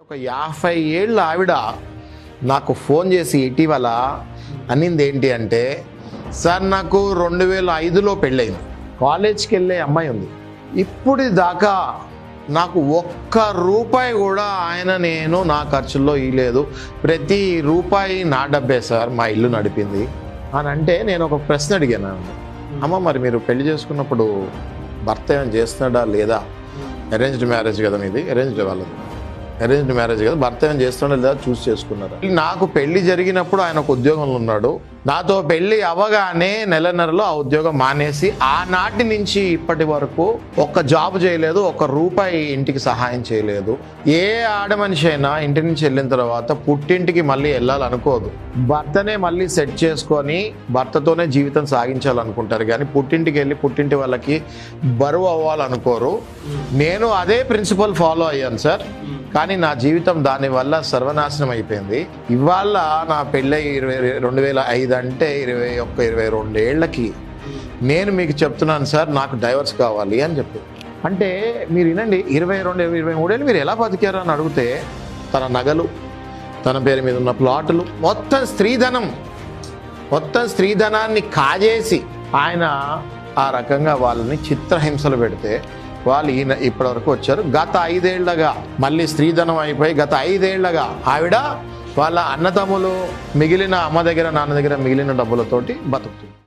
ఒక 50 ఏళ్ళ ఆవిడ నాకు ఫోన్ చేసి ఇటీవల అనింది ఏంటి అంటే, సార్ నాకు 2005లో పెళ్ళయింది, కాలేజ్కి వెళ్ళే అమ్మాయి ఉంది, ఇప్పుడు దాకా నాకు ఒక్క రూపాయి కూడా నేను నా ఖర్చుల్లో ఇవ్వలేదు, ప్రతి రూపాయి నా డబ్బే సార్, మా ఇల్లు నడిపింది అని అంటే నేను ఒక ప్రశ్న అడిగాను. అమ్మ, మరి మీరు పెళ్లి చేసుకున్నప్పుడు భర్త ఏమైనా చేస్తున్నాడా లేదా? అరేంజ్డ్ మ్యారేజ్ కదా మీది, అరేంజ్డ్ మ్యారేజ్ కదా, భర్త ఏమైనా చేస్తున్నాడా లేదా చూసి చేసుకున్నారా? నాకు పెళ్లి జరిగినప్పుడు ఆయన ఒక ఉద్యోగంలో ఉన్నాడు, నాతో పెళ్లి అవగానే నెలన్నరలో ఆ ఉద్యోగం మానేసి ఆనాటి నుంచి ఇప్పటి వరకు ఒక్క జాబ్ చేయలేదు, ఒక్క రూపాయి ఇంటికి సహాయం చేయలేదు. ఏ ఆడ మనిషి అయినా ఇంటి నుంచి వెళ్ళిన తర్వాత పుట్టింటికి మళ్ళీ వెళ్ళాలనుకోదు, భర్తనే మళ్ళీ సెట్ చేసుకొని భర్తతోనే జీవితం సాగించాలనుకుంటారు, కానీ పుట్టింటికి వెళ్ళి పుట్టింటి వాళ్ళకి బరువు అవ్వాలనుకోరు. నేను అదే ప్రిన్సిపల్ ఫాలో అయ్యాను సార్, కానీ నా జీవితం దానివల్ల సర్వనాశనం అయిపోయింది. ఇవాళ నా పెళ్ళై 2005 అంటే 21-22 ఏళ్లకి నేను మీకు చెప్తున్నాను సార్, నాకు డైవర్స్ కావాలి అని చెప్పి. అంటే మీరు వినండి, 22-23 ఏళ్ళు మీరు ఎలా బతికారు అని అడిగితే, తన నగలు, తన పేరు మీద ఉన్న ప్లాట్లు, మొత్తం స్త్రీధనాన్ని కాజేసి ఆయన ఆ రకంగా వాళ్ళని చిత్రహింసలు పెడితే వాళ్ళు ఇప్పటి వరకు వచ్చారు. గత 5 ఏళ్లగా మళ్ళీ స్త్రీధనం అయిపోయి గత 5 ఏళ్లగా ఆవిడ వాళ్ళ అన్నతమ్ములు మిగిలిన అమ్మ దగ్గర నాన్న దగ్గర మిగిలిన డబ్బులతోటి బతుకుతుంది.